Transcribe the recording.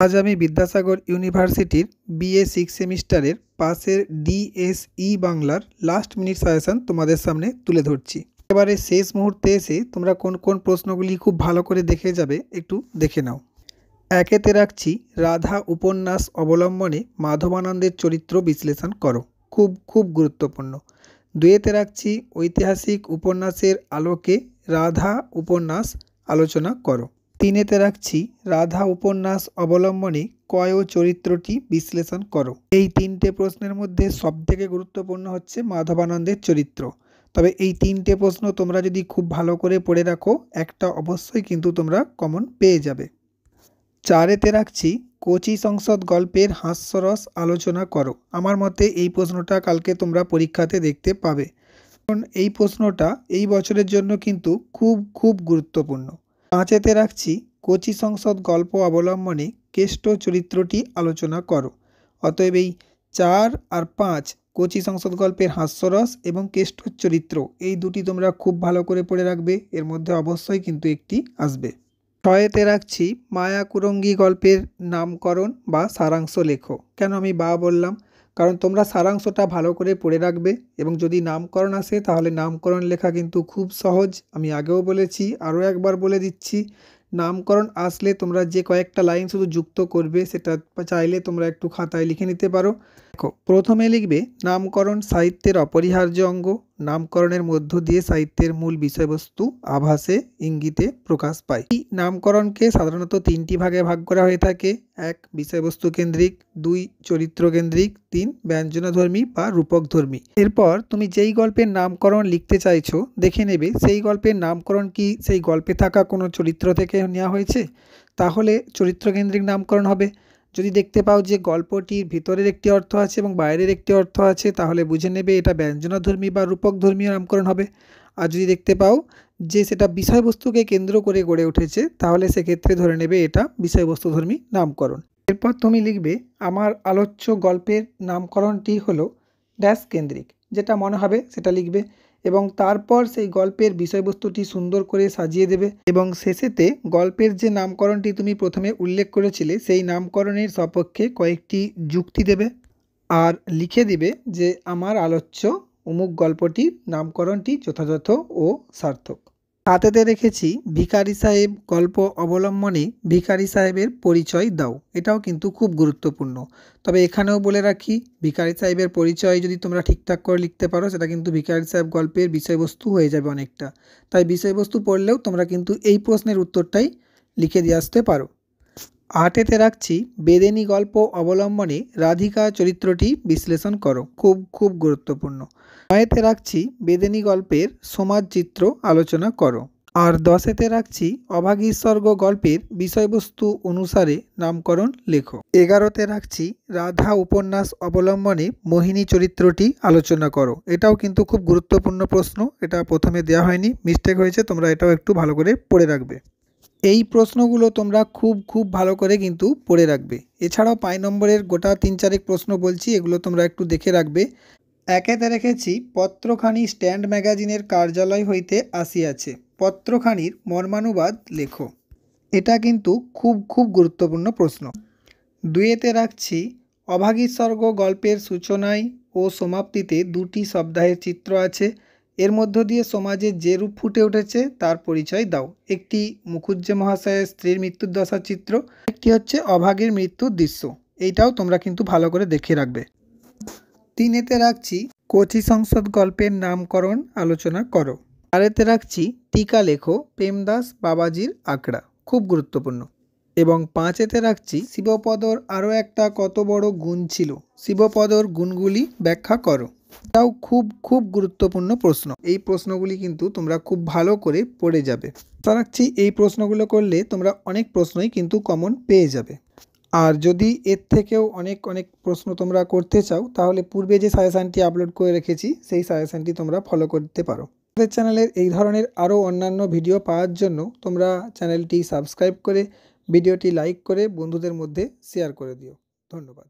আজ আমি বিদ্যাসাগর ইউনিভার্সিটির বিএ 6 সেমিস্টারের পাসের ডিএসই বাংলার লাস্ট মিনিট সাজেশন তোমাদের সামনে তুলে ধরছি। এবারে শেষ মুহূর্তে এসে তোমরা কোন কোন প্রশ্নগুলি খুব ভালো করে দেখে যাবে একটু দেখে নাও। একেতে রাখছি রাধা উপন্যাস অবলম্বনে মাধবানন্দের চরিত্র বিশ্লেষণ করো, খুব গুরুত্বপূর্ণ। দুইয়েতে রাখছি ঐতিহাসিক উপন্যাসের আলোকে রাধা উপন্যাস আলোচনা করো। তিনেতে রাখছি রাধা উপন্যাস অবলম্বনে কয় চরিত্রটি বিশ্লেষণ করো। এই তিনটে প্রশ্নের মধ্যে সবথেকে গুরুত্বপূর্ণ হচ্ছে মাধবানন্দের চরিত্র। তবে এই তিনটে প্রশ্ন তোমরা যদি খুব ভালো করে পড়ে রাখো একটা অবশ্যই কিন্তু তোমরা কমন পেয়ে যাবে। চারেতে রাখছি কোচি সংসদ গল্পের হাস্যরস আলোচনা করো। আমার মতে এই প্রশ্নটা কালকে তোমরা পরীক্ষাতে দেখতে পাবে, কারণ এই প্রশ্নটা এই বছরের জন্য কিন্তু খুব গুরুত্বপূর্ণ। পাঁচেতে রাখছি কোচি সংসদ গল্প অবলম্বনে কেষ্ট চরিত্রটি আলোচনা করো। অতএব এই 4 আর 5 কোচি সংসদ গল্পের হাস্যরস এবং কেষ্ট চরিত্র এই দুটি তোমরা খুব ভালো করে পড়ে রাখবে, এর মধ্যে অবশ্যই কিন্তু একটি আসবে। 6এতে রাখছি মায়া কুরঙ্গি গল্পের নামকরণ বা সারাংশ লেখো। কেন আমি বললাম, কারণ তোমরা সারাংশটা ভালো করে পড়ে রাখবে এবং যদি নামকরণ আসে তাহলে নামকরণ লেখা কিন্তু খুব সহজ। আমি আগেও বলেছি, আরও একবার বলে দিচ্ছি, নামকরণ আসলে তোমরা যে কয়েকটা লাইন শুধু যুক্ত করবে সেটা চাইলে তোমরা একটু খাতায় লিখে নিতে পারো। দেখো, প্রথমে লিখবে নামকরণ সাহিত্যের অপরিহার্য অঙ্গ। নামকরণের মধ্য দিয়ে সাহিত্যের মূল বিষয়বস্তু আভাসে ইঙ্গিতে প্রকাশ পায়। এই নামকরণকে সাধারণত 3টি ভাগে ভাগ করা হয়ে থাকে। 1 বিষয়বস্তু কেন্দ্রিক, 2 চরিত্র কেন্দ্রিক, 3 ব্যঞ্জনাধর্মী বা রূপকধর্মী। এরপর তুমি যেই গল্পের নামকরণ লিখতে চাইছো দেখে নেবে সেই গল্পের নামকরণ কি সেই গল্পে থাকা কোনো চরিত্র থেকে নেওয়া হয়েছে, তাহলে চরিত্রকেন্দ্রিক নামকরণ হবে। যদি দেখতে পাও যে গল্পটির ভিতরের একটি অর্থ আছে এবং বাইরের একটি অর্থ আছে, তাহলে বুঝে নেবে এটা ব্যঞ্জনাধর্মী বা রূপকধর্মী নামকরণ হবে। আর যদি দেখতে পাও যে সেটা বিষয়বস্তুকে কেন্দ্র করে গড়ে উঠেছে, তাহলে সেক্ষেত্রে ধরে নেবে এটা বিষয়বস্তুধর্মী নামকরণ। এরপর তুমি লিখবে আমার আলোচ্য গল্পের নামকরণটি হলো ড্যাশ কেন্দ্রিক, যেটা মনে হবে সেটা লিখবে এবং তারপর সেই গল্পের বিষয়বস্তুটি সুন্দর করে সাজিয়ে দেবে এবং শেষেতে গল্পের যে নামকরণটি তুমি প্রথমে উল্লেখ করেছিলে সেই নামকরণের সপক্ষে কয়েকটি যুক্তি দেবে আর লিখে দিবে যে আমার আলোচ্য অমুক গল্পটির নামকরণটি যথাযথ ও সার্থক। হাতেতে রেখেছি ভিখারি সাহেব গল্প অবলম্বনে ভিখারি সাহেবের পরিচয় দাও। এটাও কিন্তু খুব গুরুত্বপূর্ণ। তবে এখানেও বলে রাখি, ভিখারি সাহেবের পরিচয় যদি তোমরা ঠিকঠাক করে লিখতে পারো সেটা কিন্তু ভিখারি সাহেব গল্পের বিষয়বস্তু হয়ে যাবে অনেকটা। তাই বিষয়বস্তু পড়লেও তোমরা কিন্তু এই প্রশ্নের উত্তরটাই লিখে দিয়ে আসতে পারো। 8এতে রাখছি বেদেনী গল্প অবলম্বনে রাধিকা চরিত্রটি বিশ্লেষণ করো। খুব গুরুত্বপূর্ণ। 9এতে রাখছি বেদেনী গল্পের সমাজ চিত্র আলোচনা করো। আর 10এতে রাখছি অভাগীস্বর্গ গল্পের বিষয়বস্তু অনুসারে নামকরণ লেখো। 11তে রাখছি রাধা উপন্যাস অবলম্বনে মোহিনী চরিত্রটি আলোচনা করো। এটাও কিন্তু খুব গুরুত্বপূর্ণ প্রশ্ন, এটা প্রথমে দেওয়া হয়নি, মিস্টেক হয়েছে, তোমরা এটাও একটু ভালো করে পড়ে রাখবে। এই প্রশ্নগুলো তোমরা খুব ভালো করে কিন্তু পড়ে রাখবে। এছাড়াও 5 নম্বরের গোটা 3-4 প্রশ্ন বলছি, এগুলো তোমরা একটু দেখে রাখবে। 1এতে রেখেছি পত্রখানি স্ট্যান্ড ম্যাগাজিনের কার্যালয় হইতে আসিয়াছে, পত্রখানির মর্মানুবাদ লেখো। এটা কিন্তু খুব গুরুত্বপূর্ণ প্রশ্ন। 2এতে রাখছি অভাগীস্বর্গ গল্পের সূচনায় ও সমাপ্তিতে 2টি সপ্তাহের চিত্র আছে, এর মধ্য দিয়ে সমাজে যে রূপ ফুটে উঠেছে তার পরিচয় দাও। একটি মুখুজ্জে মহাশয়ের স্ত্রীর মৃত্যুর দশার চিত্র, একটি হচ্ছে অভাগীর মৃত্যুর দৃশ্য। এইটাও তোমরা কিন্তু ভালো করে দেখে রাখবে। 3এতে রাখছি কোচি সংসদ গল্পের নামকরণ আলোচনা করো। 4এতে রাখছি টিকা লেখো প্রেমদাস বাবাজির আখড়া, খুব গুরুত্বপূর্ণ। এবং 5এতে রাখছি শিবপদর আরও একটা কত বড় গুণ ছিল, শিবপদর গুণগুলি ব্যাখ্যা করো। এটাও খুব গুরুত্বপূর্ণ প্রশ্ন। এই প্রশ্নগুলি কিন্তু তোমরা খুব ভালো করে পড়ে যাবে। আশা রাখছি এই প্রশ্নগুলো করলে তোমরা অনেক প্রশ্নই কিন্তু কমন পেয়ে যাবে। আর যদি এর থেকেও অনেক প্রশ্ন তোমরা করতে চাও তাহলে পূর্বে যে সাজেশানটি আপলোড করে রেখেছি সেই সাজেশানটি তোমরা ফলো করতে পারো। আমাদের চ্যানেলের এই ধরনের আরও অন্যান্য ভিডিও পাওয়ার জন্য তোমরা চ্যানেলটি সাবস্ক্রাইব করে ভিডিওটি লাইক করে বন্ধুদের মধ্যে শেয়ার করে দিও। ধন্যবাদ।